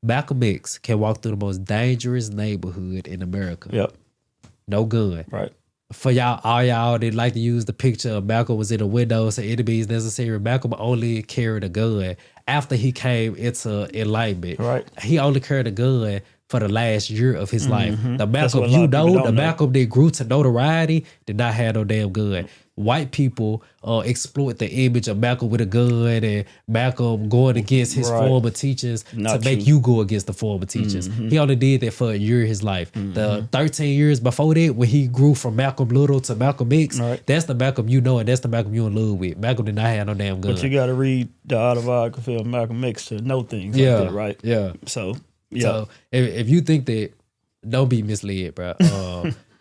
Malcolm X can walk through the most dangerous neighborhood in America. Yep. No gun. Right. For all y'all that like to use the picture of Malcolm was in a window, so enemies necessary. Malcolm only carried a gun after he came into enlightenment. Right. He only carried a gun for the last year of his life. The Malcolm the know. Malcolm that grew to notoriety did not have no damn gun. White people exploit the image of Malcolm with a gun and Malcolm going against his former teachers to make you go against the former teachers. He only did that for a year of his life. The 13 years before that, when he grew from Malcolm Little to Malcolm X, that's the Malcolm you know and that's the Malcolm you in love with. Malcolm did not have no damn gun. But you got to read the autobiography of Malcolm X to know things like that, right? Yeah. So if you think that, don't be misled, bro.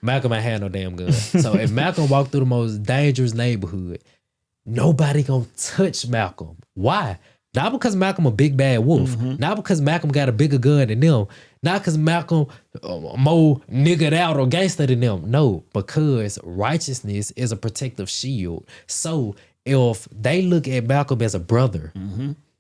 Malcolm ain't had no damn gun. So if Malcolm walked through the most dangerous neighborhood, nobody gonna touch Malcolm. Why? Not because Malcolm a big bad wolf. Not because Malcolm got a bigger gun than them. Not because Malcolm more niggered out or gangster than them. No, because righteousness is a protective shield. So if they look at Malcolm as a brother,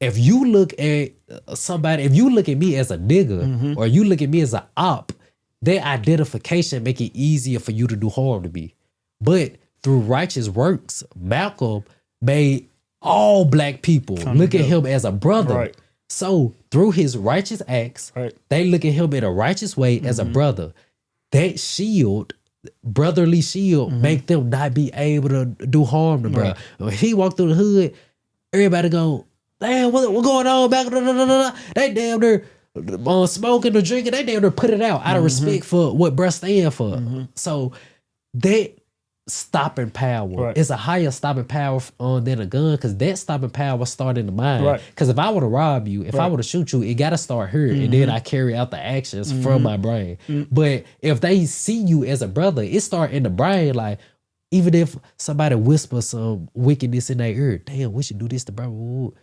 if you look at somebody, if you look at me as a nigga or you look at me as an op, their identification make it easier for you to do harm to me. But through righteous works, Malcolm made all black people look at him as a brother. Right. So through his righteous acts, they look at him in a righteous way as a brother. That shield, brotherly shield, make them not be able to do harm to brother. When he walked through the hood, everybody go, damn, what going on back? They damn near smoking or drinking, they damn near put it out of respect for what bruh stand for. So that stopping power is a higher stopping power than a gun, because that stopping power starts in the mind. Because if I were to rob you, if I were to shoot you, it got to start here, and then I carry out the actions from my brain. But if they see you as a brother, it start in the brain. Like, even if somebody whispers some wickedness in their ear, damn, we should do this to bro.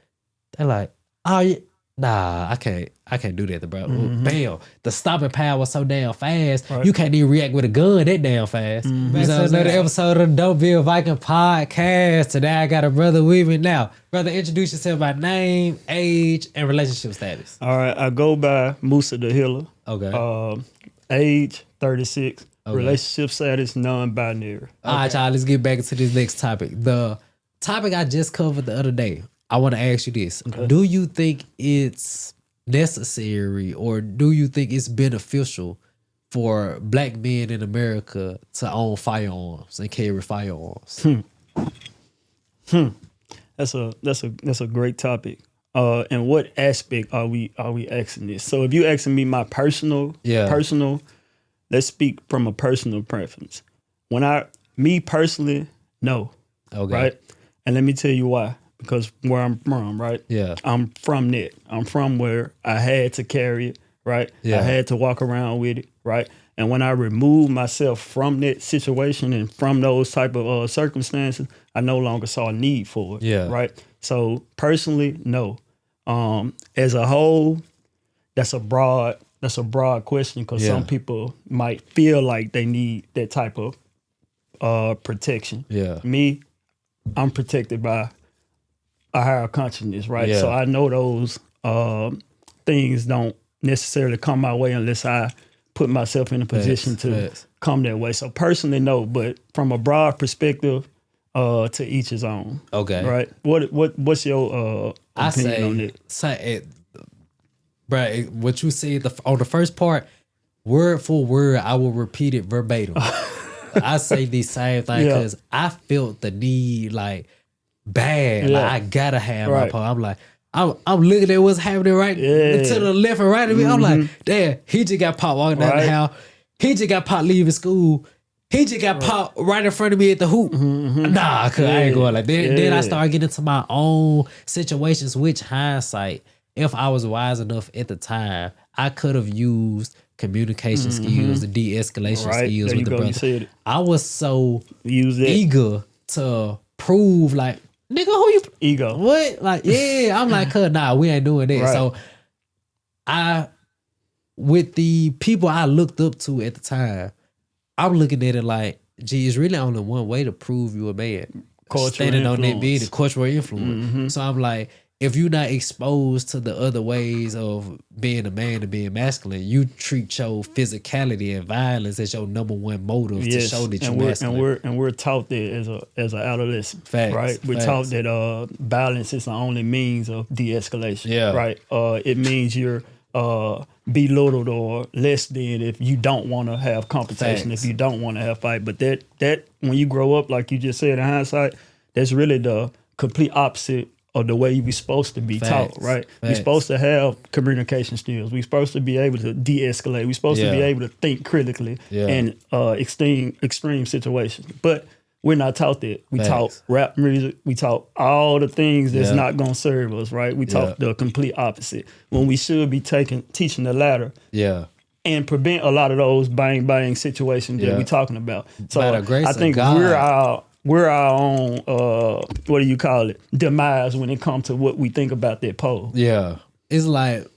They're like, oh yeah. Nah, I can't do that, bro. Bam. The stopping power so damn fast, you can't even react with a gun that damn fast. That's another episode of the Don't Be a Viking podcast. Today I got a brother with me now. Brother, introduce yourself by name, age, and relationship status. All right, I go by Musa the Healer. Okay. Age 36. Okay. Relationship status non-binary. Okay. All right, y'all, let's get back into this next topic. The topic I just covered the other day. I want to ask you this. Okay. Do you think it's necessary or do you think it's beneficial for black men in America to own firearms and carry firearms? That's a great topic. And what aspect are we asking this? So if you asking me my personal, let's speak from a personal preference. Me personally, no. Okay. Right? And let me tell you why. Because where I'm from, right? Yeah. I'm from that. I'm from where I had to carry it, right? Yeah. I had to walk around with it, right? And when I removed myself from that situation and from those type of circumstances, I no longer saw a need for it, right? So personally, no. As a whole, that's a broad question, because some people might feel like they need that type of protection. Yeah. Me, I'm protected by a higher consciousness, right? Yeah. So I know those things don't necessarily come my way unless I put myself in a position to come that way. So personally, no, but from a broad perspective, to each his own. Okay. Right? What's your opinion on it? Bro, what you said on the first part, word for word, I will repeat it verbatim. I say the same thing because I felt the need, like, bad. Like, I gotta have my part. I'm like, I'm looking at what's happening right to the left and right of me. I'm like, damn, he just got popped walking down the house. He just got popped leaving school. He just got popped right in front of me at the hoop. Nah, cause I ain't going like that. Then I started getting into my own situations, which hindsight, if I was wise enough at the time, I could have used communication skills, the de-escalation skills with the brother. I was so eager to prove, like, nigga, who you? Ego. What? Like, yeah. I'm like, nah, we ain't doing that. So with the people I looked up to at the time, I'm looking at it like, gee, it's really only one way to prove you a man. Standing on that bed, the cultural influence. So I'm like, if you're not exposed to the other ways of being a man and being masculine, you treat your physicality and violence as your number one motive to show that you're masculine. And we're taught that as an adolescent, Facts, right? We're taught that violence is the only means of de-escalation, right? It means you're belittled or less than if you don't want to have competition, if you don't want to have fight. But that when you grow up, like you just said in hindsight, that's really the complete opposite of the way we supposed to be taught, right? We're supposed to have communication skills. We're supposed to be able to de-escalate. We're supposed to be able to think critically in extreme situations. But we're not taught that. We taught rap music. We taught all the things that's not going to serve us, right? We taught the complete opposite when we should be teaching the latter. Yeah. And prevent a lot of those bang situations that we're talking about. So I think we're our own, what do you call it, demise when it comes to what we think about that pole. Yeah. It's like,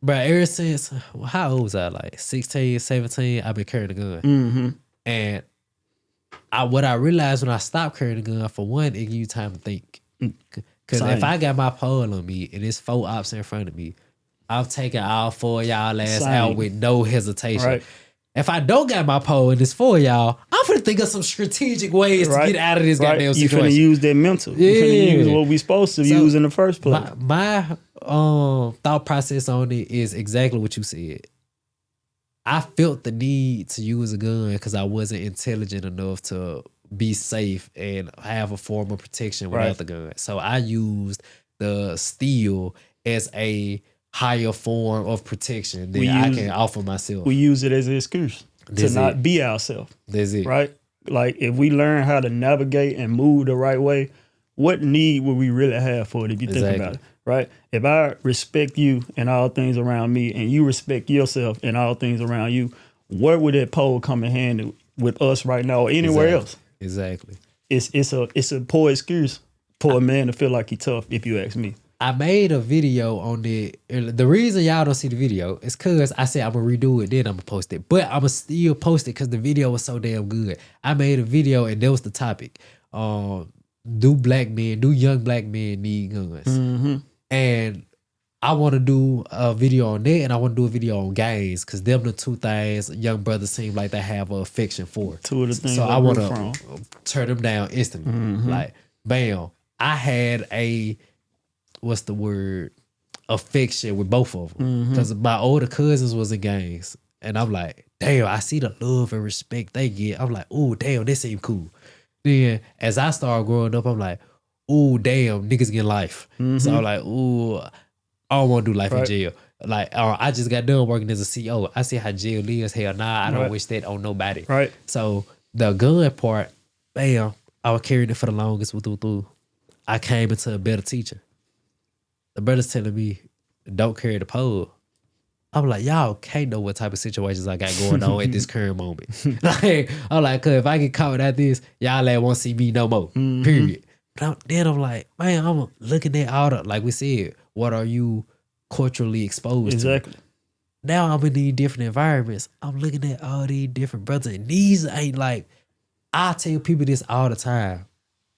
bro, ever since, how old was I? Like 16, 17, I've been carrying a gun. Mm-hmm. And what I realized when I stopped carrying a gun, for one, it gives you time to think. Because if I got my pole on me and there's 4 ops in front of me, I'm taking all 4 of y'all ass out with no hesitation. Right. If I don't got my pole and it's 4 of y'all, I'm finna think of some strategic ways to get out of this goddamn situation. You finna use that mental. You finna use what we supposed to use in the first place. My thought process on it is exactly what you said. I felt the need to use a gun because I wasn't intelligent enough to be safe and have a form of protection without the gun. So I used the steel as a higher form of protection that I can offer myself. We use it as an excuse to not be ourselves. That's it. Right? Like if we learn how to navigate and move the right way, what need would we really have for it if you think about it? Right? If I respect you and all things around me and you respect yourself and all things around you, where would that pole come in hand with us right now or anywhere else? Exactly. It's a poor excuse for a man to feel like he's tough, if you ask me. I made a video on it. The reason y'all don't see the video is because I said I'm going to redo it, then I'm going to post it. But I'm going to still post it because the video was so damn good. I made a video and that was the topic. Do young black men need guns? Mm-hmm. And I want to do a video on that and I want to do a video on gangs because them the two things young brothers seem like they have an affection for. Two of the things. So I want to turn them down instantly. Mm-hmm. Like, bam. I had affection with both of them because my older cousins was in gangs and I'm like, damn, I see the love and respect they get. I'm like, oh damn, this seem cool. Then as I started growing up, I'm like, oh damn, niggas get life. So I'm like, oh, I don't want to do life in jail. Like, I just got done working as a CO. I see how jail is. Hell nah, I don't wish that on nobody. Right. So the gun part, bam, I was carrying it for the longest. I came into a better teacher. The brother's telling me, don't carry the pole. I'm like, y'all can't know what type of situations I got going on at this current moment. Like, I'm like, cause if I get caught at this, y'all won't see me no more. Period. But then I'm like, man, I'm looking at all the, like we said, what are you culturally exposed to? Now I'm in these different environments. I'm looking at all these different brothers, and these ain't like, I tell people this all the time.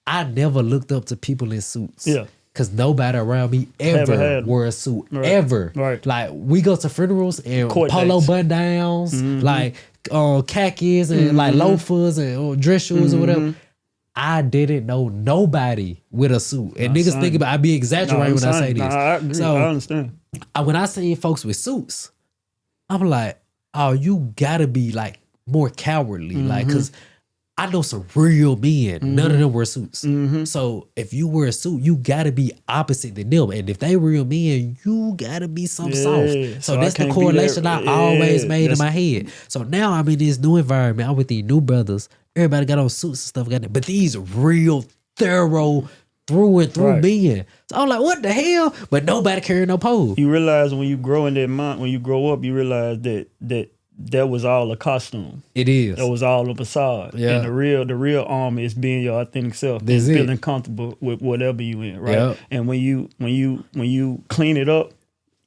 I never looked up to people in suits. Yeah. Because nobody around me ever wore a suit. Ever. Right. Like, we go to funerals and polo button-downs, like khakis and like loafers and dress shoes or whatever. I didn't know nobody with a suit. And niggas think about I be exaggerating when I say this. I agree. So I understand. When I see folks with suits, I'm like, oh, you gotta be like more cowardly. Like, because I know some real men. None of them wear suits. So if you wear a suit, you gotta be opposite than them. And if they real men, you gotta be some soft. So that's the correlation I always made in my head. So now I'm in this new environment. I'm with these new brothers. Everybody got on suits and stuff. But these real thorough through and through men. So I'm like, what the hell? But nobody carrying no pole. You realize when you grow in that mind, when you grow up, you realize that was all a costume. It is. That was all a facade. Yeah. And the real armor is being your authentic self. And feeling comfortable with whatever you in, right? Yep. And when you clean it up,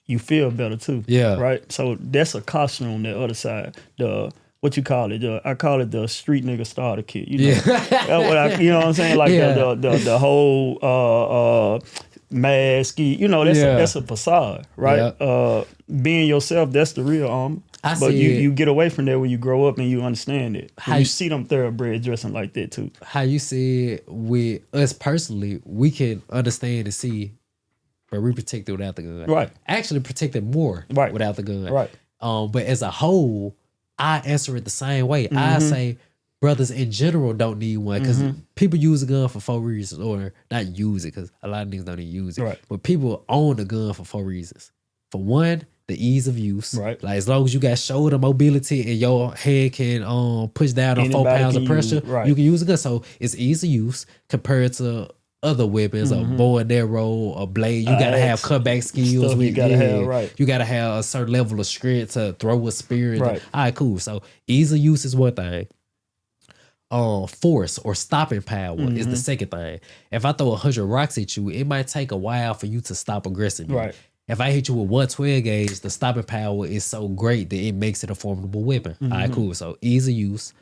you feel better too. Yeah. Right? So that's a costume on the other side. What you call it? I call it the street nigga starter kit. You know, you know what I'm saying? Like the whole masky. You know, that's a facade, right? Yeah. Being yourself, that's the real armor. But you get away from that when you grow up and you understand it. You see them thoroughbreds dressing like that too. How you said with us personally, we can understand and see, but we protect it without the gun. Right. Actually protect it more without the gun. Right. But as a whole, I answer it the same way. I say brothers in general don't need one because people use a gun for 4 reasons, or not use it because a lot of niggas don't even use it. Right. But people own a gun for 4 reasons. For one, the ease of use. Right. Like as long as you got shoulder mobility and your head can push down on 4 pounds of pressure, you can use a gun. So it's easy of use compared to other weapons, a bow and arrow, a blade. You gotta have cutback skills. You gotta have You gotta have a certain level of strength to throw a spear. Right. All right, cool. So ease of use is one thing. Force or stopping power is the second thing. If I throw 100 rocks at you, it might take a while for you to stop aggressively. Right. If I hit you with 112 gauge, the stopping power is so great that it makes it a formidable weapon. All right, cool. So ease of use,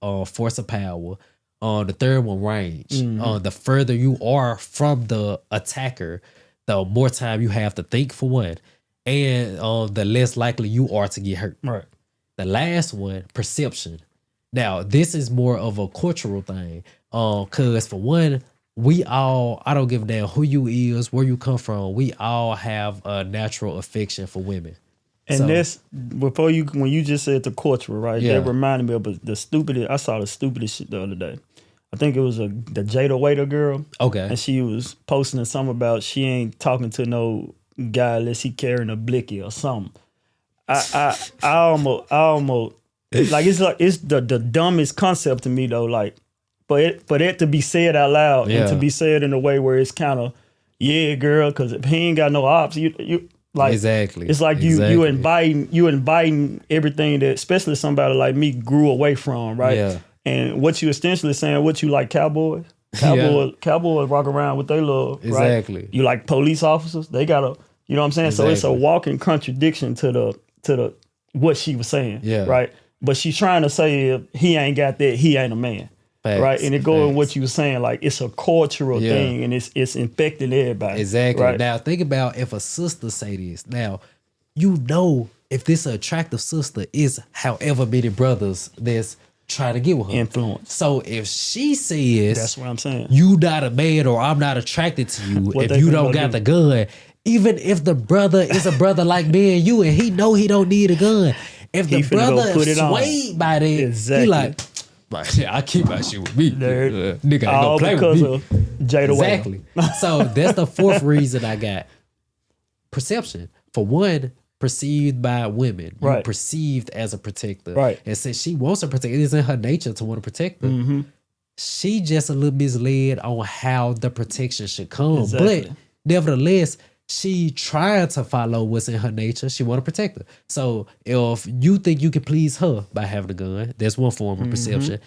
force of power. The third one, range. The further you are from the attacker, the more time you have to think for one, and the less likely you are to get hurt. Right. The last one, perception. Now, this is more of a cultural thing. Cause for one, I don't give a damn who you is, where you come from. We all have a natural affection for women. And that's when you just said the cultural, right? Yeah. That reminded me of the stupidest. I saw the stupidest shit the other day. I think it was the Jada Waiter girl. Okay. And she was posting something about she ain't talking to no guy unless he carrying a blicky or something. I almost like it's the dumbest concept to me though. Like for it to be said out loud and to be said in a way where it's kind of girl, because if he ain't got no ops, you like exactly. It's like you inviting everything that especially somebody like me grew away from, right? Yeah. And what you essentially saying, what you like cowboys? Cowboys walk around with their love, exactly. Right? You like police officers? They got you know what I'm saying? Exactly. So it's a walking contradiction to the what she was saying, right? But she's trying to say if he ain't got that, he ain't a man. Facts, right, and it goes in what you were saying, like it's a cultural thing, and it's infecting everybody. Exactly. Right? Now think about if a sister say this. Now, you know, if this attractive sister is however many brothers that's trying to get with her, influence. So if she says, that's what I'm saying. You not a man, or I'm not attracted to you if you don't got the gun. Even if the brother is a brother like me and you, and he know he don't need a gun, if the brother is swayed by that, he like. I keep my shit with me. Nigga ain't gonna play with me. Of Jada exactly. So that's the fourth reason I got. Perception. For one, perceived by women. Right. You're perceived as a protector. Right. And since she wants to protect, it is in her nature to want to protect her. She just a little misled on how the protection should come. Exactly. But nevertheless, she tried to follow what's in her nature. She want to protect her. So if you think you can please her by having a gun, that's one form of perception.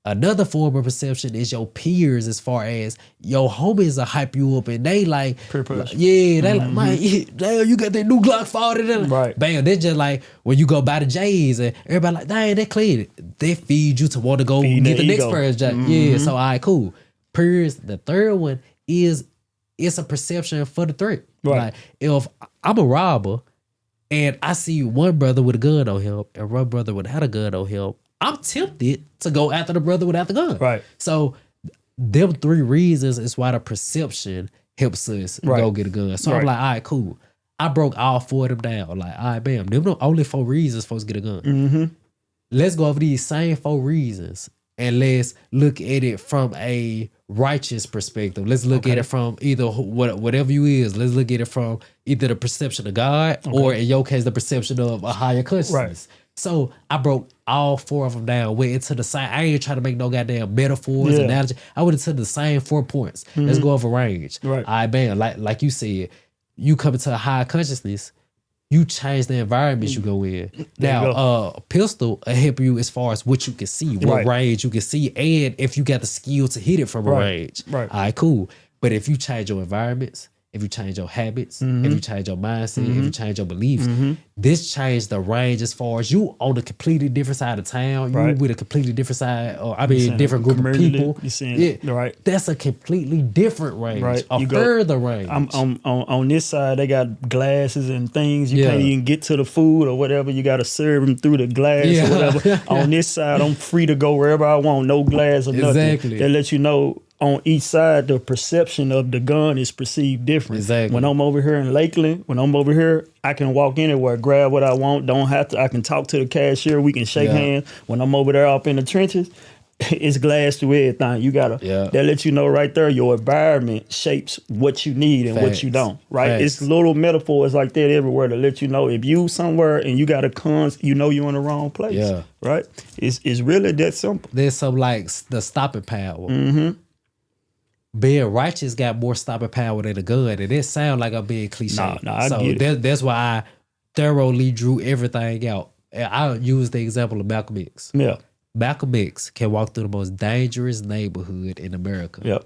Another form of perception is your peers, as far as your homies will hype you up and they like, they like, man, damn, you got that new Glock 40. Right. Bam, they're just like, when you go buy the J's and everybody like, dang, they clean. They feed you to want to go get the next pair of J's. Yeah, so all right, cool. Peers, the third one is, it's a perception for the threat. Right. Like if I'm a robber and I see one brother with a gun on him and one brother without a gun on him, I'm tempted to go after the brother without the gun. Right. So them 3 reasons is why the perception helps us go get a gun. So I'm like, all right, cool. I broke all 4 of them down. Like, all right, bam. Them the only 4 reasons folks get a gun. Let's go over these same 4 reasons and let's look at it from a righteous perspective. Let's look at it from either whatever you is. Let's look at it from either the perception of God or in your case, the perception of a higher consciousness. Right. So I broke all 4 of them down, went into the same. I ain't trying to make no goddamn metaphors, analogy. I went into the same 4 points. Let's go over range. Right. All right, bam. Like you said, you come into a higher consciousness, you change the environment you go in. Now, a pistol will help you as far as what you can see, what range you can see, and if you got the skill to hit it from a range. Right. All right, cool. But if you change your environments, if you change your habits, if you change your mindset, if you change your beliefs, this changed the range as far as you on a completely different side of town, you with a completely different side, or different group of people. You saying right? That's a completely different range, right? A further range. On this side, they got glasses and things. You can't even get to the food or whatever. You got to serve them through the glass or whatever. On this side, I'm free to go wherever I want, no glass or nothing. They let you know. On each side, the perception of the gun is perceived different. Exactly. When I'm over here in Lakeland, when I'm over here, I can walk anywhere, grab what I want. Don't have to. I can talk to the cashier. We can shake hands. When I'm over there up in the trenches, it's glass through everything. You gotta. That lets you know right there. Your environment shapes what you need and what you don't. Right. It's little metaphors like that everywhere to let you know if you somewhere and you got a cons, you know you're in the wrong place. Yeah. Right. It's really that simple. There's some like the stopping power. Being righteous got more stopping power than a gun, and it sound like I'm being cliche. I get it. That's why I thoroughly drew everything out. And I use the example of Malcolm X. Yeah, Malcolm X can walk through the most dangerous neighborhood in America. Yep,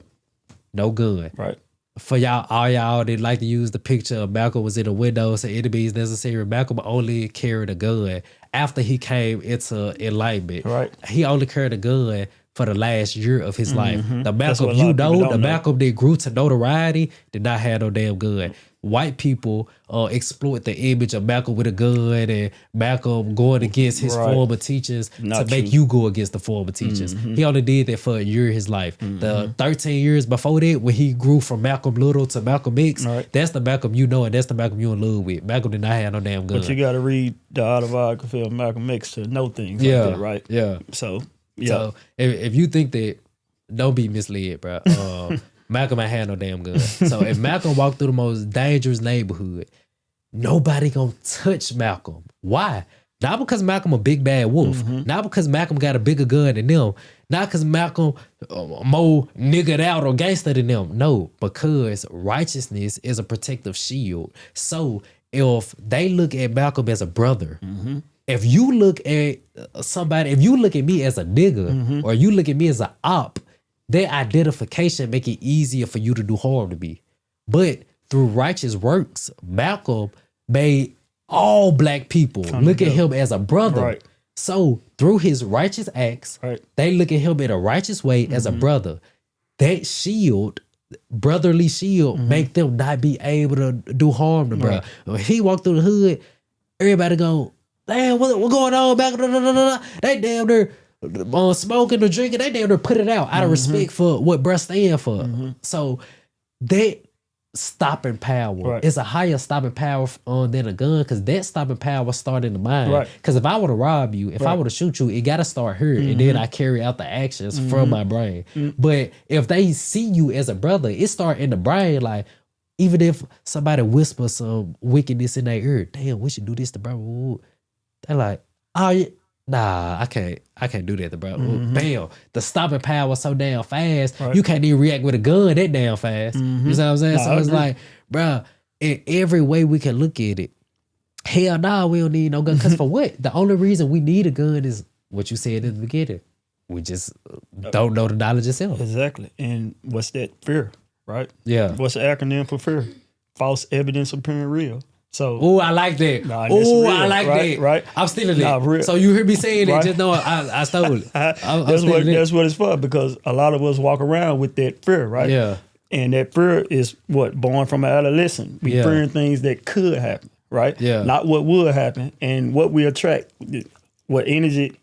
no gun. Right. For all y'all that like to use the picture of Malcolm was in a window, so enemies necessary. Malcolm only carried a gun after he came into enlightenment. Right. He only carried a gun for the last year of his life. The Malcolm the Malcolm that grew to notoriety did not have no damn gun. White people exploit the image of Malcolm with a gun and Malcolm going against his former teachers to make you go against the former teachers. He only did that for a year of his life. The 13 years before that, when he grew from Malcolm Little to Malcolm X, that's the Malcolm you know and that's the Malcolm you in love with. Malcolm did not have no damn gun. But you got to read the autobiography of Malcolm X to know things like that, right? Yeah. So if you think that, don't be misled, bro. Malcolm ain't had no damn gun. So if Malcolm walked through the most dangerous neighborhood, nobody gonna touch Malcolm. Why? Not because Malcolm a big bad wolf. Not because Malcolm got a bigger gun than them. Not because Malcolm more niggered out or gangster than them. No, because righteousness is a protective shield. So if they look at Malcolm as a brother, if you look at somebody, if you look at me as a nigga or you look at me as an op, their identification make it easier for you to do harm to me. But through righteous works, Malcolm made all black people look at him as a brother. Right. So through his righteous acts, they look at him in a righteous way as a brother. That shield, brotherly shield, make them not be able to do harm to brother. When he walked through the hood, everybody go, damn, what going on back? They damn near smoking or drinking. They damn near put it out of respect for what bruh stand for. So that stopping power is a higher stopping power than a gun, because that stopping power start in the mind. Because if I want to rob you, if I want to shoot you, it got to start here, and then I carry out the actions from my brain. But if they see you as a brother, it start in the brain. Like, even if somebody whispers some wickedness in their ear, damn, we should do this to bro. They're like, oh yeah, nah, I can't do that to bro. Bam, the stopping power so damn fast, you can't even react with a gun that damn fast. You know what I'm saying? Nah, so it's like, bro, in every way we can look at it, hell nah, we don't need no gun. Because for what? The only reason we need a gun is what you said in the beginning. We just don't know the knowledge itself. Exactly. And what's that? Fear, right? Yeah. What's the acronym for fear? False evidence appearing real. So, oh, I like that. I like that. Right, I'm stealing it. So you heard me saying it, just know I stole it. That's what it's for, because a lot of us walk around with that fear, right? Yeah. And that fear is born from an adolescent. We fearing things that could happen, right? Yeah. Not what would happen, and what we attract, what energy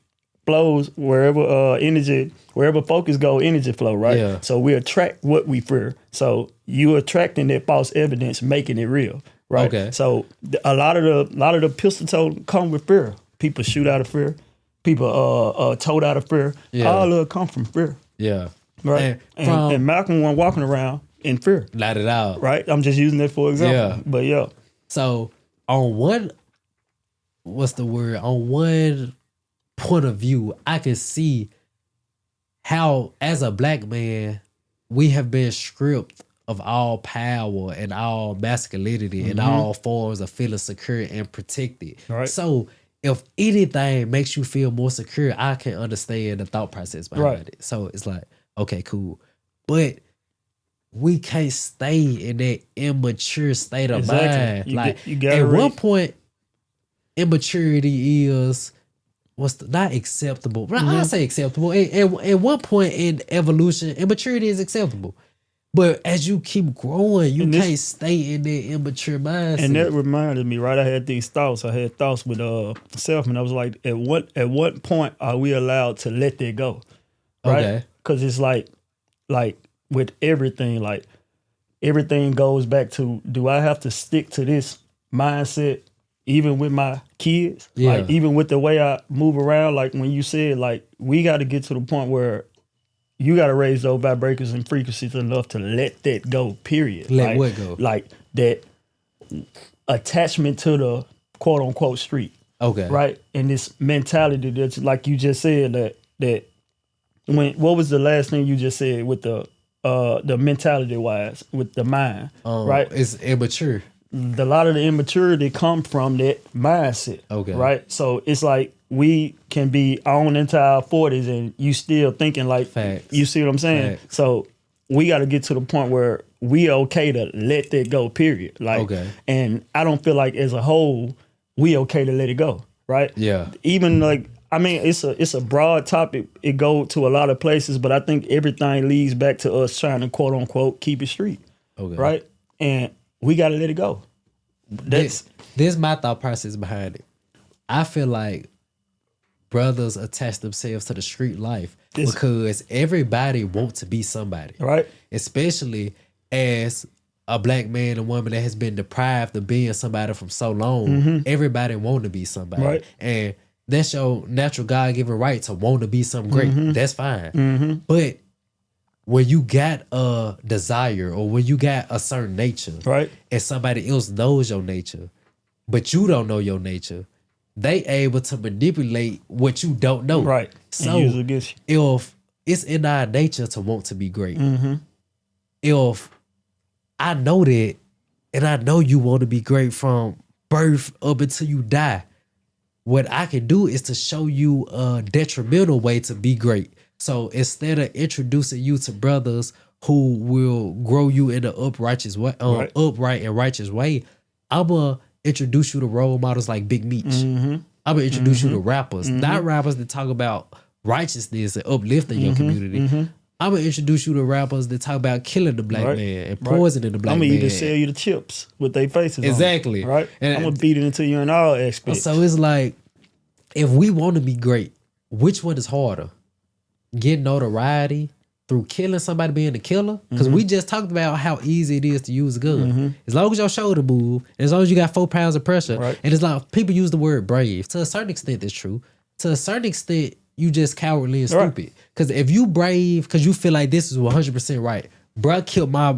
flows wherever focus go, energy flow, right? Yeah. So we attract what we fear. So you attracting that false evidence, making it real. Right. Okay. So a lot of the pistol tote come with fear. People shoot out of fear. People tote out of fear. Yeah. All of it come from fear. Yeah. Right. And Malcolm wasn't walking around in fear. Not at all. Right. I'm just using that for example. Yeah. But yeah. So on one point of view, I can see how, as a black man, we have been stripped of all power and all masculinity and all forms of feeling secure and protected. Right. So if anything makes you feel more secure, I can understand the thought process behind it. So it's like, okay, cool. But we can't stay in that immature state of mind. You gotta at one point, immaturity is not acceptable. I say acceptable. At one point in evolution, immaturity is acceptable. But as you keep growing, you can't stay in that immature mindset. And that reminded me, right? I had these thoughts. I had thoughts with Selfman. I was like, at what point are we allowed to let that go? Right? Because it's like with everything, like everything goes back to, do I have to stick to this mindset even with my kids? Yeah. Like even with the way I move around, like when you said, like, we got to get to the point where you got to raise those vibrations and frequencies enough to let that go, period. Let what go? Like that attachment to the quote unquote street. Okay. Right? And this mentality that's like you just said, that what was the last thing you just said with the mentality wise, with the mind, right? It's immature. A lot of the immaturity come from that mindset. Okay. Right? So it's like we can be on into our 40s and you still thinking like, Facts. You see what I'm saying? Facts. So we got to get to the point where we okay to let that go, period. Like, and I don't feel like as a whole, we okay to let it go. Right? Yeah. Even like, I mean, it's a broad topic. It go to a lot of places, but I think everything leads back to us trying to quote unquote keep it street. Okay. Right? And we got to let it go. This my thought process behind it. I feel like brothers attach themselves to the street life because everybody wants to be somebody. Right. Especially as a black man and woman that has been deprived of being somebody from so long. Everybody want to be somebody. Right. And that's your natural God-given right to want to be something great. That's fine. But when you got a desire or when you got a certain nature, right, and somebody else knows your nature, but you don't know your nature, they able to manipulate what you don't know. Right. So if it's in our nature to want to be great, if I know that and I know you want to be great from birth up until you die, what I can do is to show you a detrimental way to be great. So instead of introducing you to brothers who will grow you in an upright and righteous way, I'm going to introduce you to role models like Big Meech. I'm going to introduce you to rappers, not rappers that talk about righteousness and uplifting your community. I'm going to introduce you to rappers that talk about killing the black man and poisoning the black man. I'm going to even sell you the chips with their faces exactly. on it, right? And I'm going to beat it into you in all aspects. So it's like, if we want to be great, which one is harder? Getting notoriety through killing somebody, being a killer? Because we just talked about how easy it is to use a gun. As long as your shoulder move, as long as you got 4 pounds of pressure, and it's like people use the word brave. To a certain extent, that's true. To a certain extent, you just cowardly and stupid. Because if you brave, because you feel like this is 100% right, bruh killed my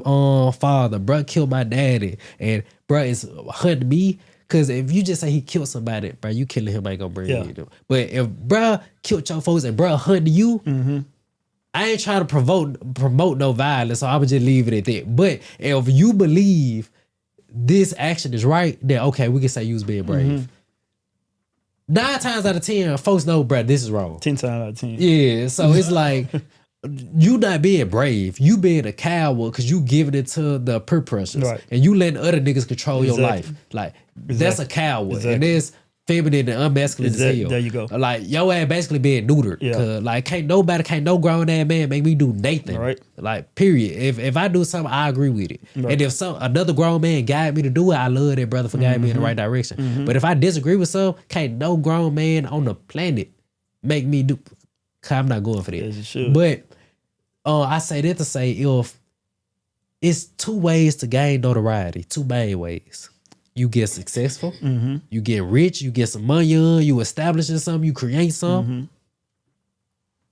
father, bruh killed my daddy, and bruh is hunting me. Because if you just say he killed somebody, bruh, you killing him ain't gonna bring you. But if bruh killed your folks and bruh hunting you, I ain't trying to promote no violence, so I would just leave it at that. But if you believe this action is right, then okay, we can say you was being brave. 9 times out of 10, folks know, bruh, this is wrong. 10 times out of 10. Yeah, so it's like, you not being brave, you being a coward because you giving it to the peer pressures. And you letting other niggas control your life. Like, that's a coward. And that's feminine and unmasculine as hell. There you go. Like, your ass basically being neutered. Like, can't no grown ass man make me do nothing. Like, period. If I do something, I agree with it. And if another grown man guide me to do it, I love that brother for guiding me in the right direction. But if I disagree with something, can't no grown man on the planet make me do. I'm not going for that. But I say that to say, if it's 2 ways to gain notoriety, 2 main ways. You get successful, you get rich, you get some money on, you establishing something, you create something.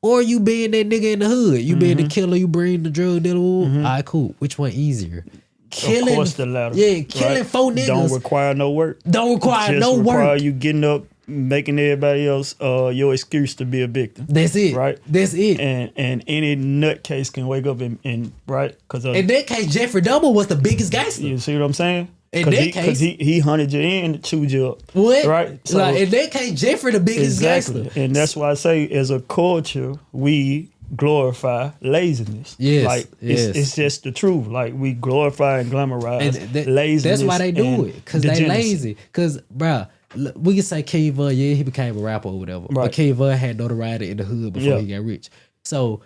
Or you being that nigga in the hood. You being the killer, you bring the drug dealer. All right, cool. Which one easier? Killing, of course the latter. Yeah, killing 4 niggas. Don't require no work. Don't require no work. Require you getting up, making everybody else your excuse to be a victim. That's it. Right? That's it. And any nutcase can wake up and right? Because in that case, Jeffrey Dahmer was the biggest gangster. You see what I'm saying? In that case, because he hunted you in, chewed you up. What? Right? So, like, in that case, Jeffrey the biggest gangster. And that's why I say, as a culture, we glorify laziness. Yes, like it's just the truth. Like we glorify and glamorize laziness. That's why they do it, because they lazy. Because, bruh, we can say King Von, he became a rapper or whatever. Right. But King Von had notoriety in the hood before he got rich. So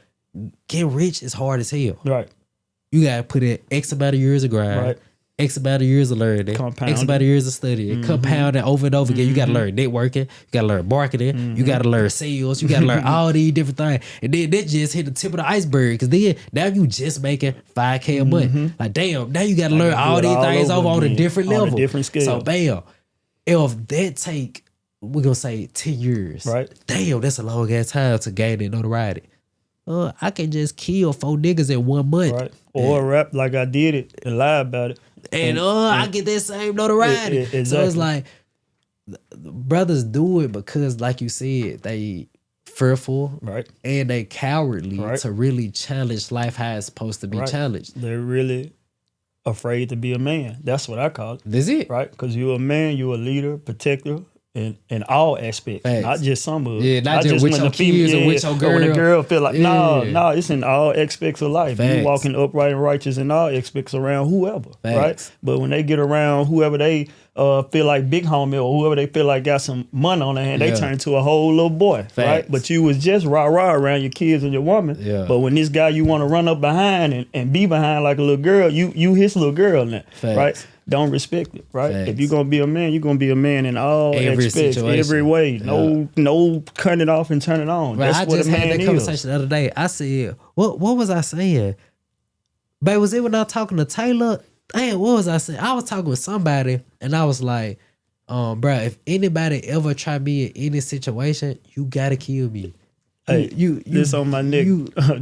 getting rich is hard as hell. Right. You gotta put in X amount of years of grind. Right. X amount of years of learning, X amount of years of studying, compounding over and over again. You got to learn networking, you got to learn marketing, you got to learn sales, you got to learn all these different things. And then that just hit the tip of the iceberg, because then now you just making $5K a month. Like, damn, now you got to learn all these things over on a different level. Different scale. So, bam, if that take, we're going to say 10 years, right? Damn, that's a long ass time to gain that notoriety. I can just kill 4 niggas in 1 month. Right. Or rap like I did it and lie about it. And I get that same notoriety. Exactly. So it's like, brothers do it because, like you said, they fearful, right? And they cowardly to really challenge life how it's supposed to be challenged. They're really afraid to be a man. That's what I call it. That's it. Right? Because you're a man, you're a leader, protector, in all aspects, not just some of it. Yeah, not just with your kids or with your girl. Or when the girl feel like, no, it's in all aspects of life. You walking upright and righteous in all aspects around whoever, right? But when they get around whoever they feel like big homie or whoever they feel like got some money on their hand, they turn to a whole little boy, right? But you was just rah-rah around your kids and your woman. Yeah. But when this guy you want to run up behind and be behind like a little girl, you his little girl now, right? Don't respect it, right? Facts. If you're gonna be a man, you're gonna be a man in all aspects, every way. No cutting it off and turn it on. Right. That's what a man is. I just had that conversation the other day. I said, what was I saying? Babe, was it when I was talking to Taylor? Damn, what was I saying? I was talking with somebody and I was like, bro, if anybody ever try me in any situation, you gotta kill me. Hey, this on my neck,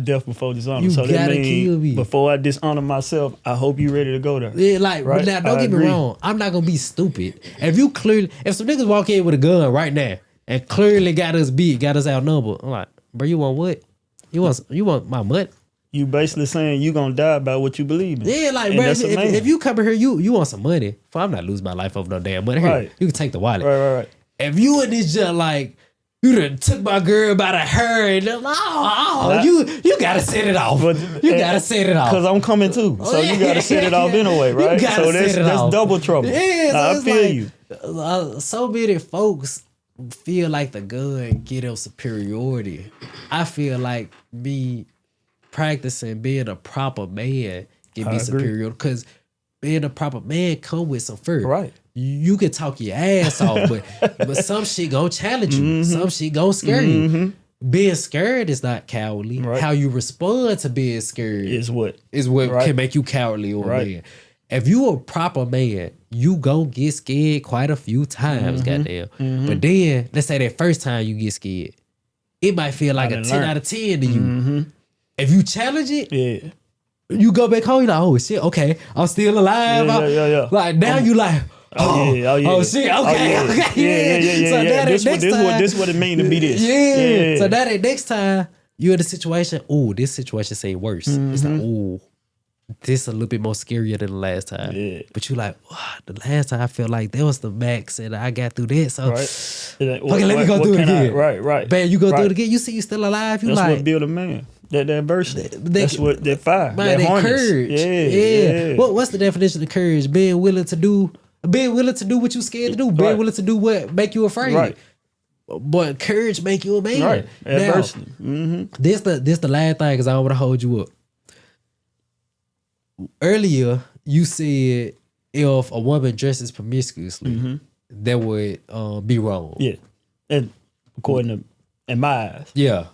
death before dishonor. So that means before I dishonor myself, I hope you ready to go there. Yeah, like, right? Now, don't get me wrong. I'm not gonna be stupid. If some niggas walk in with a gun right now and clearly got us beat, got us outnumbered, I'm like, bro, you want what? You want my butt? You basically saying you gonna die by what you believe in. Yeah, like, bro, if you come in here, you want some money. I'm not losing my life over no damn money. Here, you can take the wallet. Right. If you in this just like, you done took my girl by the hair and you gotta set it off. You gotta set it off. Because I'm coming too. So you gotta set it off anyway, right? So that's double trouble. Yeah, so I feel you. So many folks feel like the gun get them superiority. I feel like me practicing being a proper man get me superior, because being a proper man come with some fear. Right. You can talk your ass off, but some shit gonna challenge you. Some shit gonna scare you. Being scared is not cowardly. Right. How you respond to being scared is what can make you cowardly or man. If you a proper man, you gonna get scared quite a few times, goddamn. But then, let's say that first time you get scared, it might feel like a 10 out of 10 to you. If you challenge it, you go back home, you're like, oh shit, okay, I'm still alive. Yeah. Like now you like, oh shit, okay. So this what it mean to be this. Yeah. So that next time you in a situation, this situation seems worse. It's like, this a little bit more scarier than the last time. Yeah. But you like, the last time I felt like that was the max and I got through that. So let me go through it again. Right. Man, you go through it again. You see you still alive. You That's what build a man. That adversity. That's what that fire. Man, that courage. Yeah. What's the definition of courage? Being willing to do what you scared to do. Being willing to do what make you afraid. Right. But courage make you a man. Right. Adversity. Now, this the last thing, because I don't want to hold you up. Earlier, you said if a woman dresses promiscuously, that would be wrong. Yeah. And according to, in my eyes. Yeah.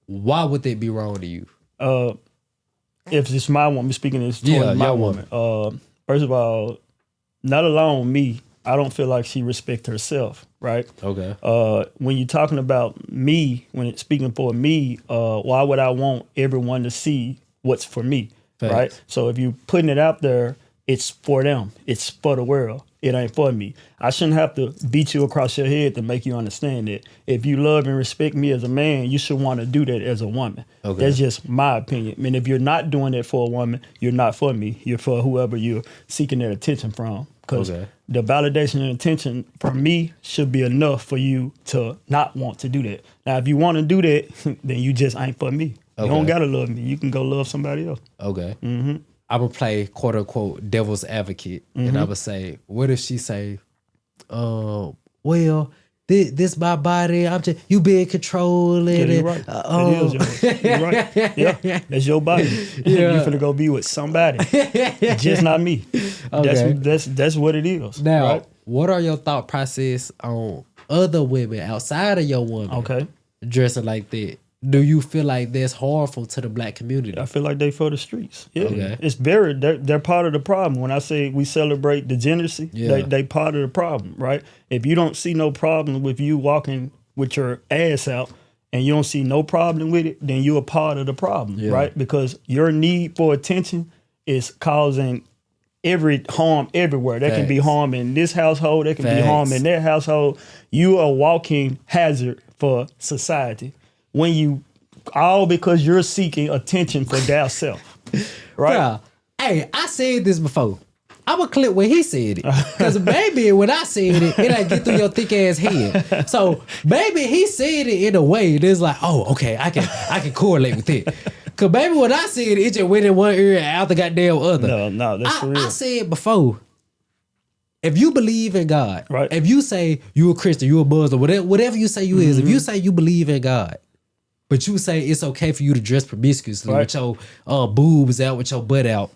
Why would that be wrong to you? If it's my woman, speaking as toward my woman. First of all, not alone me, I don't feel like she respects herself, right? Okay. When you're talking about me, when it's speaking for me, why would I want everyone to see what's for me? Thanks. Right? So if you're putting it out there, it's for them. It's for the world. It ain't for me. I shouldn't have to beat you across your head to make you understand it. If you love and respect me as a man, you should want to do that as a woman. Okay. That's just my opinion. I mean, if you're not doing it for a woman, you're not for me. You're for whoever you're seeking their attention from. Because the validation and attention from me should be enough for you to not want to do that. Now, if you want to do that, then you just ain't for me. You don't gotta love me. You can go love somebody else. Okay. I'm gonna play quote unquote devil's advocate, and I'm gonna say, what if she say, well, this my body. I'm just you being controlling. Yeah, you're right. It is yours. You're right. Yeah, that's your body. Yeah. You finna go be with somebody, just not me. Okay. That's what it is. Now, right? what are your thought process on other women outside of your woman? Okay. Dressing like that. Do you feel like that's harmful to the black community? I feel like they for the streets. Yeah, Okay. it's they're part of the problem. When I say we celebrate degeneracy, they part of the problem, right? If you don't see no problem with you walking with your ass out, and you don't see no problem with it, then you're a part of the problem, right? Because your need for attention is causing harm everywhere. There can be harm in this household. There can be harm in that household. You are a walking hazard for society. When you, all because you're seeking attention for thyself, right? Bruh, hey, I said this before. I'm gonna clip where he said it, because maybe when I said it, it ain't get through your thick ass head. So maybe he said it in a way that's like, oh, okay, I can correlate with it. Cause maybe when I said it just went in one ear and out the goddamn other. No, that's for real. I said before, if you believe in God, right? If you say you a Christian, you a Muslim, whatever you say you is, if you say you believe in God, but you say it's okay for you to dress promiscuously with your boobs out, with your butt out,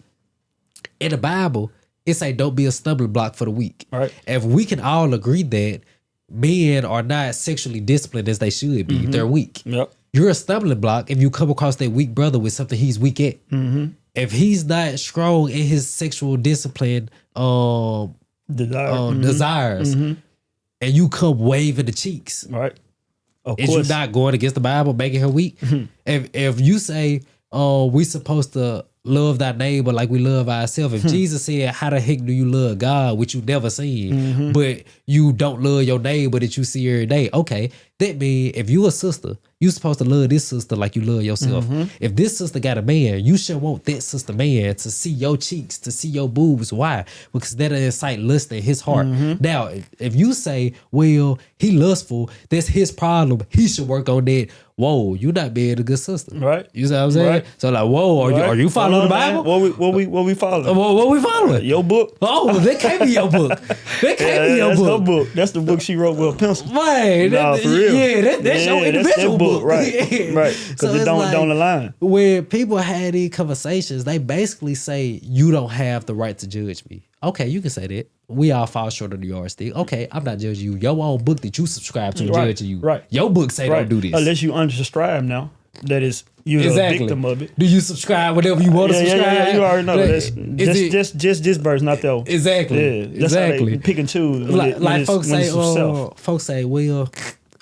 in the Bible, it say don't be a stumbling block for the weak. Right. If we can all agree that men are not sexually disciplined as they should be, they're weak. Yep. You're a stumbling block if you come across that weak brother with something he's weak at. If he's not strong in his sexual discipline desires, and you come waving the cheeks, right? Of is course. you not going against the Bible, making her weak? If you say, we supposed to love thy neighbor like we love ourselves. If Jesus said, how the heck do you love God, which you never seen, but you don't love your neighbor that you see every day? Okay, that means if you a sister, you supposed to love this sister like you love yourself. If this sister got a man, you should want that sister man to see your cheeks, to see your boobs. Why? Because that'll incite lust in his heart. Now, if you say, well, he lustful, that's his problem, he should work on that. Whoa, you not being a good sister. Right. You see what I'm saying? Right. So like, whoa, are you following the Bible? What we following? What we following? Your book. Oh, that can't be your book. That can't be your that's book. her book. That's the book she wrote with a pencil. Right. Nah, for real. Yeah, that's your individual book. Right. Yeah. Right. Because it don't align. When people had these conversations, they basically say, you don't have the right to judge me. Okay, you can say that. We all fall short of the yardstick. Okay, I'm not judging you. Your own book that you subscribe to judging you. Right. Your book say don't do this. Unless you unsubscribe now. That is, you're a victim of it. Do you subscribe whenever you want to subscribe? Yeah, you already know. Like, just this verse, not that one. Exactly. Yeah, that's exactly. How they pick and choose. Like folks say, well,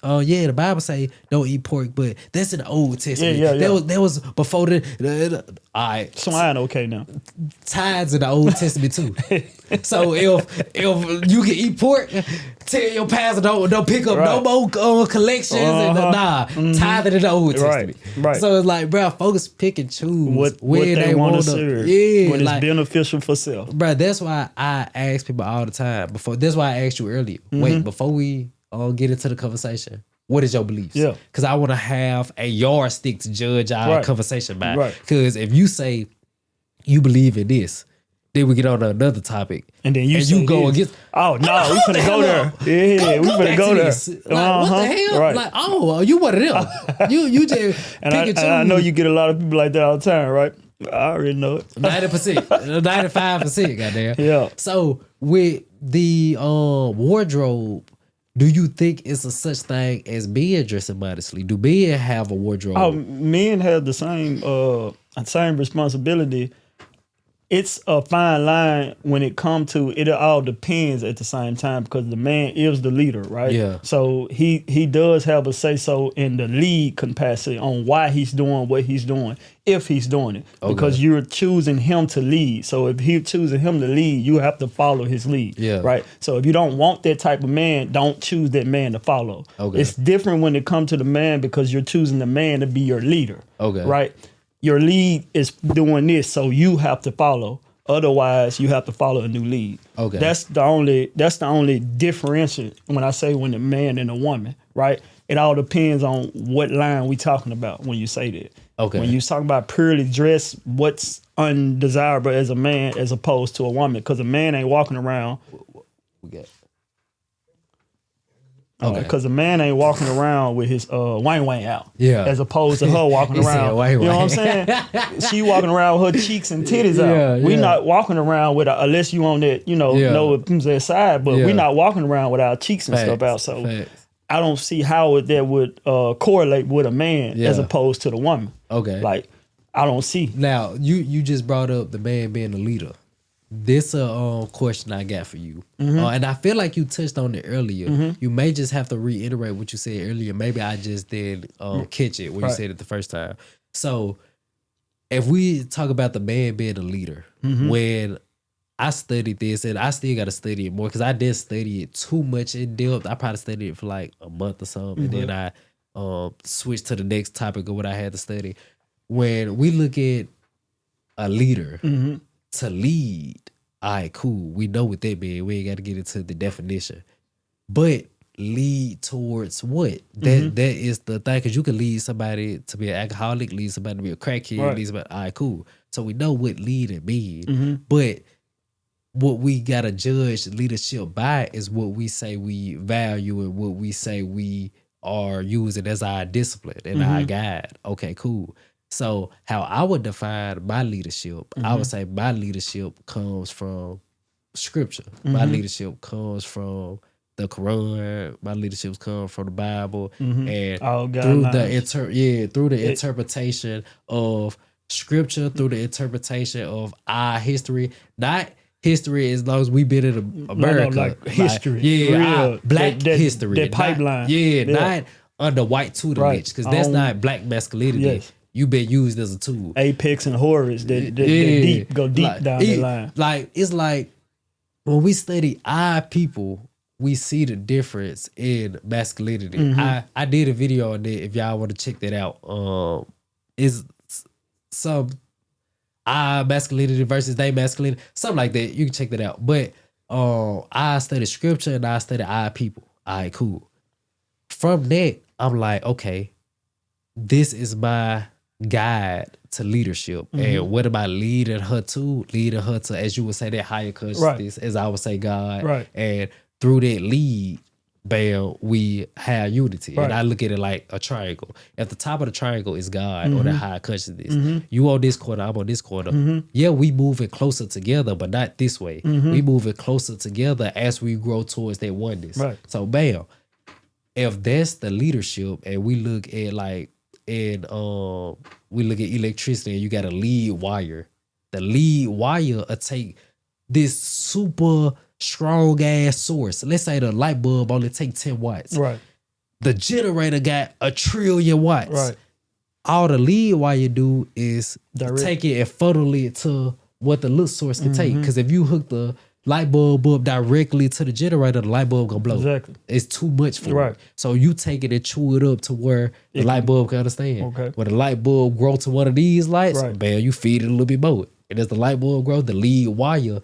the Bible say don't eat pork, but that's in the Old Testament. Yeah. That was before the all right. So I ain't okay now. Tithes in the Old Testament too. So if you can eat pork, tell your pastor don't pick up no more collections. Tithing in the Old Testament. Right. So it's like, bro, folks pick and choose what they want to serve. Yeah, when it's beneficial for self. Bro, that's why I ask people all the time. That's why I asked you earlier. Wait, before we get into the conversation, what is your beliefs? Yeah. Because I want to have a yardstick to judge our conversation by. Right. Because if you say you believe in this, then we get on to another topic. And then you go against. Oh, no, we finna go there. Yeah, we finna go there. Like, what the hell? Right. Like, you one of them. you just and pick and choose. I know you get a lot of people like that all the time, right? I already know it. 90%, 95%, goddamn. Yeah. So with the wardrobe, do you think it's a such thing as men dressing modestly? Do men have a wardrobe? Oh, men have the same responsibility. It's a fine line when it comes to it. All depends at the same time because the man is the leader, right? Yeah. So he does have a say so in the lead capacity on why he's doing what he's doing, if he's doing it, because you're choosing him to lead. So if you're choosing him to lead, you have to follow his lead. Yeah. Right. So if you don't want that type of man, don't choose that man to follow. Okay. It's different when it comes to the man because you're choosing the man to be your leader. Okay. Right. Your lead is doing this, so you have to follow. Otherwise, you have to follow a new lead. Okay. That's the only differential when I say when the man and the woman, right? It all depends on what line we talking about when you say that. Okay. When you talk about purely dress, what's undesirable as a man as opposed to a woman, because a man ain't walking around. We got. Okay. Because a man ain't walking around with his wang out. Yeah. As opposed to her walking around. You know what I'm saying? She walking around with her cheeks and titties out. We not walking around with unless you on that, know it comes that side, but we not walking around with our cheeks and stuff out. So I don't see how that would correlate with a man as opposed to the woman. Okay. Like, I don't see. Now, you just brought up the man being a leader. This question I got for you. And I feel like you touched on it earlier. You may just have to reiterate what you said earlier. Maybe I just didn't catch it when you said it the first time. So if we talk about the man being a leader, when I studied this, and I still got to study it more because I didn't study it too much in depth. I probably studied it for like a month or something. And then I switched to the next topic of what I had to study. When we look at a leader, to lead, all right, cool. We know what that means. We ain't got to get into the definition. But lead towards what? That is the thing, because you can lead somebody to be an alcoholic, lead somebody to be a crackhead, lead somebody, all right, cool. So we know what leading means. But what we got to judge leadership by is what we say we value and what we say we are using as our discipline and our guide. Okay, cool. So how I would define my leadership, I would say my leadership comes from scripture. My leadership comes from the Quran. My leadership comes from the Bible, and through the interpretation of scripture, through the interpretation of our history, not history as long as we've been in America, like history, black history, that pipeline, not under white tutelage, because that's not black masculinity. You've been used as a tool. Apex and Horus, that go deep like, down the line. Like, it's like when we study our people, we see the difference in masculinity. I did a video on that if y'all want to check that out. Is some our masculinity versus they masculinity, something like that. You can check that out. But I studied scripture and I studied our people. All right, cool. From that, I'm like, okay, this is my guide to leadership. And what am I leading her to? Leading her to, as you would say, that higher consciousness, as I would say, God. Right. And through that lead, bam, we have unity. And I look at it like a triangle. At the top of the triangle is God or the higher consciousness. You on this corner, I'm on this corner. Yeah, we moving closer together, but not this way. We moving closer together as we grow towards that oneness. Right. So bam, if that's the leadership, and we look at like, and we look at electricity, and you got a lead wire. The lead wire will take this super strong ass source. Let's say the light bulb only take 10 watts. Right. The generator got 1 trillion watts. Right. All the lead wire do is take it and funnel it to what the little source can take. Because if you hook the light bulb up directly to the generator, the light bulb gonna blow. Exactly. It's too much for it. So you take it and chew it up to where the light bulb can understand. Okay. When the light bulb grow to one of these lights, bam, you feed it a little bit more. And as the light bulb grow, the lead wire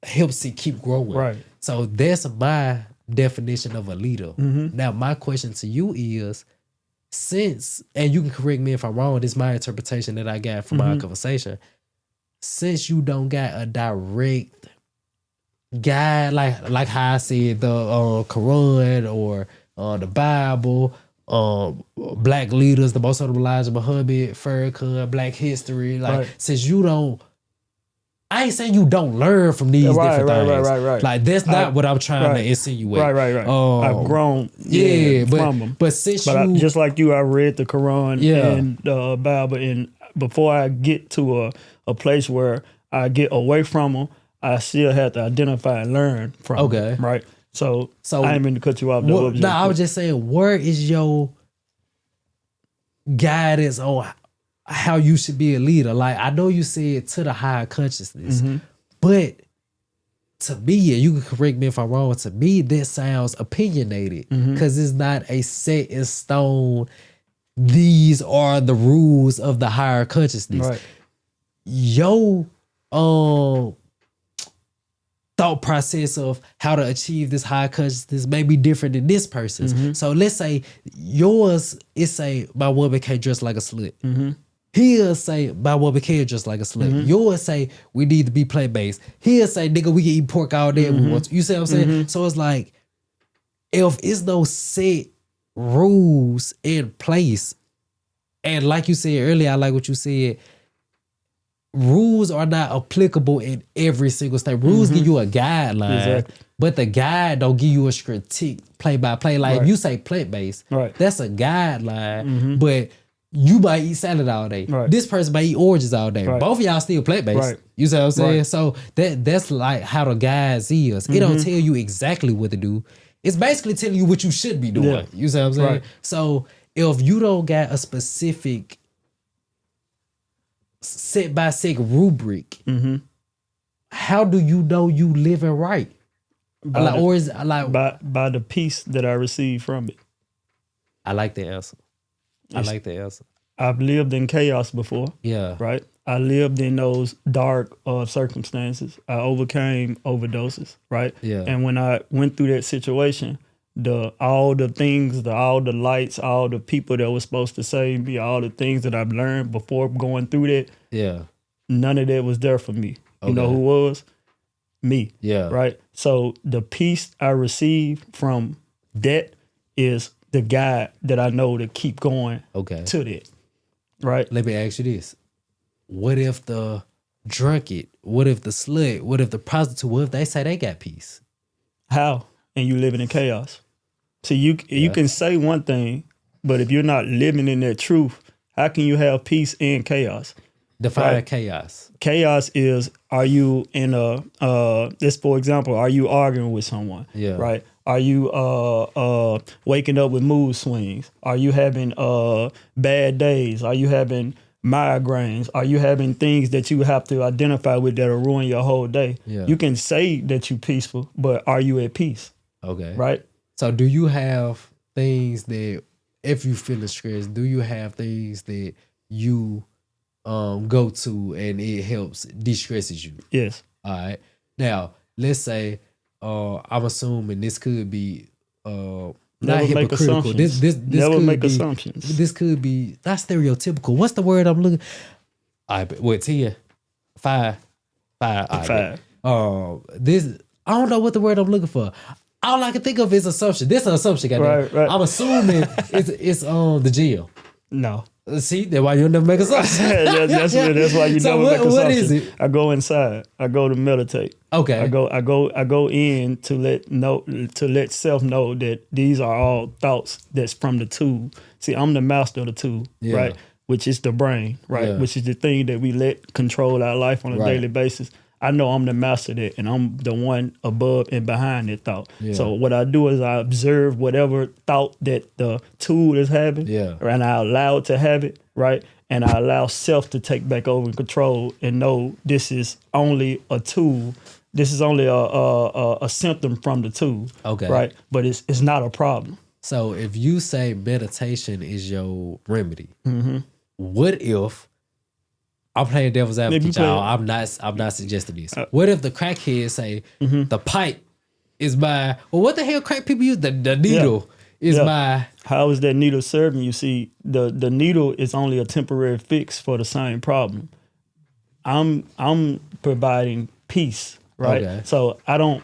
helps it keep growing. Right. So that's my definition of a leader. Now, my question to you is, since, and you can correct me if I'm wrong, this is my interpretation that I got from our conversation. Since you don't got a direct guide, like how I said, the Quran or the Bible, black leaders, the most honorable Elijah Muhammad, Farrakhan, Black history, since you don't, I ain't saying you don't learn from these different things. Right. Like, that's not what I'm trying to insinuate. Right. I've grown from them. But since just like you, I read the Quran and the Bible, and before I get to a place where I get away from them, I still have to identify and learn from them. Right? So I ain't mean to cut you off. I was just saying, where is your guidance on how you should be a leader? Like, I know you said to the higher consciousness, but to me, and you can correct me if I'm wrong, to me, that sounds opinionated because it's not a set in stone, these are the rules of the higher consciousness. Right. Your thought process of how to achieve this high consciousness may be different than this person's. Mm-hmm. So let's say yours is say my woman can't dress like a slut. Mm-hmm. He'll say my woman can't dress like a slut. Mm-hmm. Yours say we need to be plant-based. He'll say nigga we can eat pork all day if we want to. You see what I'm saying? Mm-hmm. So it's like if it's no set rules in place, and like you said earlier, I like what you said. Rules are not applicable in every single state. Rules give you a guideline, but the guide don't give you a critique play by play. Like if you say plant-based, that's a guideline, but you might eat salad all day. This person might eat oranges all day. Both of y'all still plant-based. You see what I'm saying? So that's like how the guide see us. It don't tell you exactly what to do. It's basically telling you what you should be doing. Yeah. You see what I'm saying? So if you don't got a specific set by set rubric, how do you know you living right? By the peace that I receive from it. I like the answer. I've lived in chaos before. Yeah. Right? I lived in those dark circumstances. I overcame overdoses. Right? Yeah. And when I went through that situation, all the things, all the lights, all the people that were supposed to save me, all the things that I've learned before going through that, none of that was there for me. Okay. You know who was? Me. Yeah. Right? So the peace I received from that is the guide that I know to keep going to that. Right? Let me ask you this. What if the drunkard, what if the slut, what if the prostitute, what if they say they got peace? How? And you living in chaos. See, you can say one thing, but if you're not living in that truth, how can you have peace in chaos? Define chaos. Chaos is, are you in this, for example, are you arguing with someone? Yeah. Right? Are you waking up with mood swings? Are you having bad days? Are you having migraines? Are you having things that you have to identify with that'll ruin your whole day? Yeah. You can say that you're peaceful, but are you at peace? Okay. Right? So do you have things that, if you feel stressed, do you have things that you go to and it helps de-stresses you? Yes. All right. Now, let's say I'm assuming this could be not hypocritical. This never could make be, assumptions. This could be not stereotypical. What's the word I'm looking? I bet what 10? 5. This I don't know what the word I'm looking for. All I can think of is assumption. This is an assumption, goddamn. Right. I'm assuming it's the gym. No. See, that's why you'll never make assumptions. that's why you never make assumptions. What is it? I go inside. I go to meditate. Okay. I go in to let self know that these are all thoughts that's from the tool. See, I'm the master of the tool, right? Which is the brain, right? Yeah. Which is the thing that we let control our life on a daily basis. I know I'm the master of that, and I'm the one above and behind that thought. Yeah. So what I do is I observe whatever thought that the tool is having, and I allow it to have it, right? And I allow self to take back over and control and know this is only a tool. This is only a symptom from the tool, right? But it's not a problem. So if you say meditation is your remedy, what if I'm playing devil's advocate, y'all? I'm not suggesting this. What if the crackheads say the pipe is my? Well, what the hell crack people use? The needle is my. How is that needle serving you? See, the needle is only a temporary fix for the same problem. I'm providing peace, right? Okay. So I don't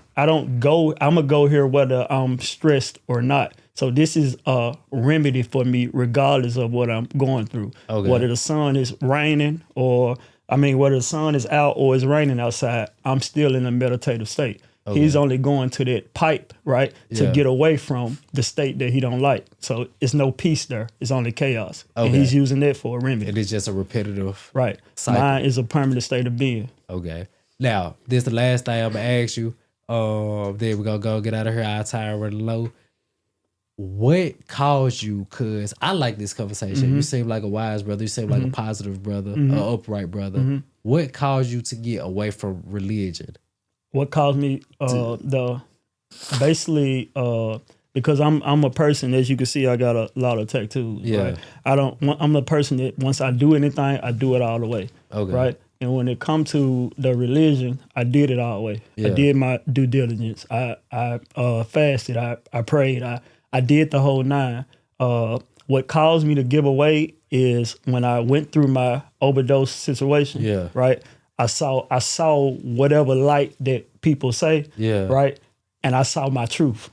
go. I'm gonna go here whether I'm stressed or not. So this is a remedy for me regardless of what I'm going through. Okay. Whether the sun is raining whether the sun is out or it's raining outside, I'm still in a meditative state. Okay. He's only going to that pipe, right, to get away from the state that he don't like. So it's no peace there. It's only chaos. Okay. And he's using that for a remedy. It is just a repetitive cycle. Mine is a permanent state of being. Okay. Now, this is the last thing I'm going to ask you. Then we're going to go get out of here. Our time running low. What caused you, because I like this conversation. You seem like a wise brother. You seem like a positive brother, an upright brother. What caused you to get away from religion? What caused me, because I'm a person, as you can see, I got a lot of tattoos. Yeah. Right? I'm a person that once I do anything, I do it all the way. Okay. Right? And when it come to the religion, I did it all the way. I did my due diligence. I fasted. I prayed. I did the whole nine. What caused me to give away is when I went through my overdose situation. Right. I saw whatever light that people say. Right. And I saw my truth.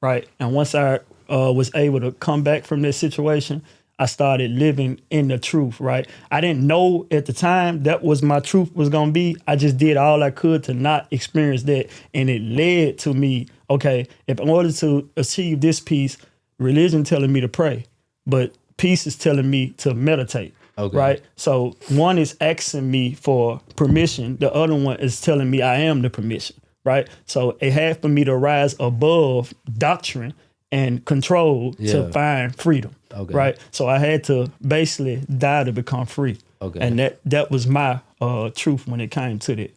Right. And once I was able to come back from this situation, I started living in the truth, right? I didn't know at the time that was my truth was gonna be. I just did all I could to not experience that. And it led to me, okay, if in order to achieve this peace, religion telling me to pray, but peace is telling me to meditate. Right? So one is asking me for permission. The other one is telling me I am the permission, right? So it had for me to rise above doctrine and control to find freedom. Right. So I had to basically die to become free. And that was my truth when it came to that.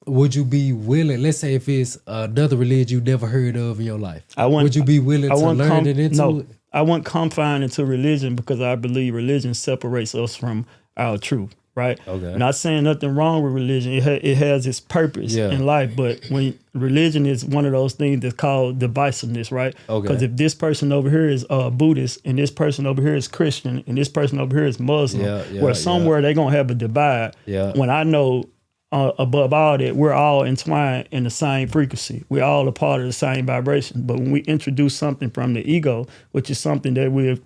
Would you be willing, let's say if it's another religion you never heard of in your life, would you be willing to learn it into it? I wasn't confined into religion because I believe religion separates us from our truth. Right. Not saying nothing wrong with religion. It has its purpose in life. But when religion is one of those things that's called divisiveness, right? Because if this person over here is Buddhist and this person over here is Christian and this person over here is Muslim, where somewhere they're going to have a divide. When I know above all that, we're all entwined in the same frequency. We're all a part of the same vibration. But when we introduce something from the ego, which is something that we've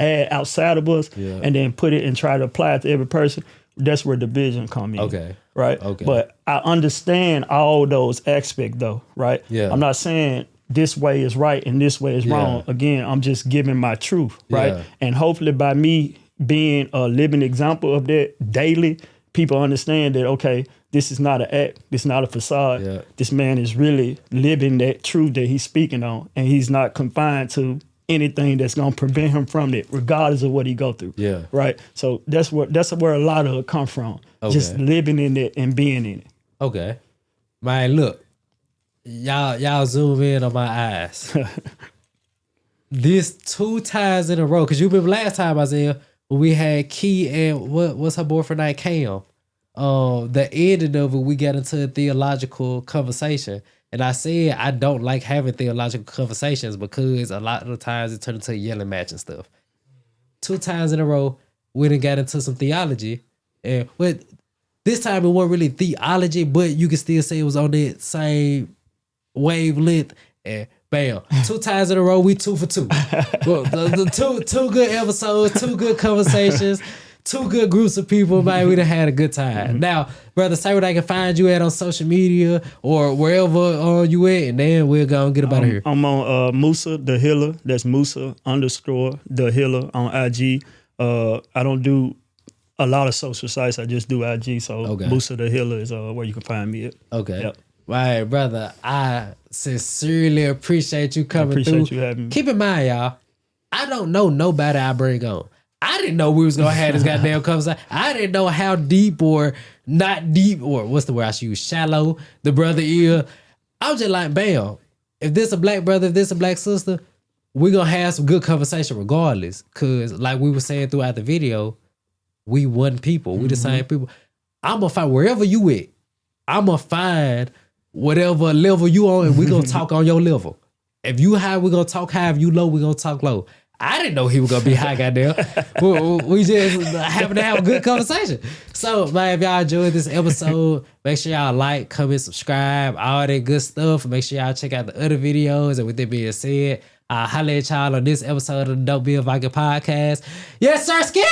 add outside of us and then put it and try to apply it to every person, that's where division come in. Right? But I understand all those aspects though, right? I'm not saying this way is right and this way is wrong. Again, I'm just giving my truth, right? And hopefully by me being a living example of that daily, people understand that, okay, this is not an act. This is not a facade. This man is really living that truth that he's speaking on, and he's not confined to anything that's gonna prevent him from it, regardless of what he go through. Right. So that's where a lot of it come from. Just living in it and being in it. Man, look, y'all zoom in on my eyes. This 2 times in a row, because you remember last time, Isaiah, when we had Key and what's her boyfriend named Cam. The ending of it, we got into a theological conversation. And I said I don't like having theological conversations because a lot of the times it turned into a yelling match and stuff. 2 times in a row, we done got into some theology. But this time it wasn't really theology, but you can still say it was on that same wavelength. And bam, 2 times in a row, we 2 for 2. Well, the two good episodes, 2 good conversations, 2 good groups of people, man. We done had a good time. Now, brother, say where they can find you at on social media or wherever you at, and then we'll go and get up out of here. I'm on Musa the Healer. That's Musa _ the Healer on IG. I don't do a lot of social sites. I just do IG. So Musa the Healer is where you can find me at. Yep. Right, brother. I sincerely appreciate you coming through. You having me. Keep in mind, y'all, I don't know nobody I bring on. I didn't know we was gonna have this goddamn conversation. I didn't know how deep or not deep or what's the word I should use, shallow the brother is. I was just like, bam, if this a black brother, if this a black sister, we're gonna have some good conversation regardless. Cause like we were saying throughout the video, we one people, we the same people. I'm gonna find wherever you at, I'm gonna find whatever level you on and we're gonna talk on your level. If you high, we're gonna talk high. If you low, we're gonna talk low. I didn't know he was gonna be high, goddamn. We just happen to have a good conversation. So, man, if y'all enjoyed this episode, make sure y'all like, comment, subscribe, all that good stuff. Make sure y'all check out the other videos. And with that being said, I'll holler at y'all on this episode of the Dope Bill Viking Podcast. Yes, sir, Ski!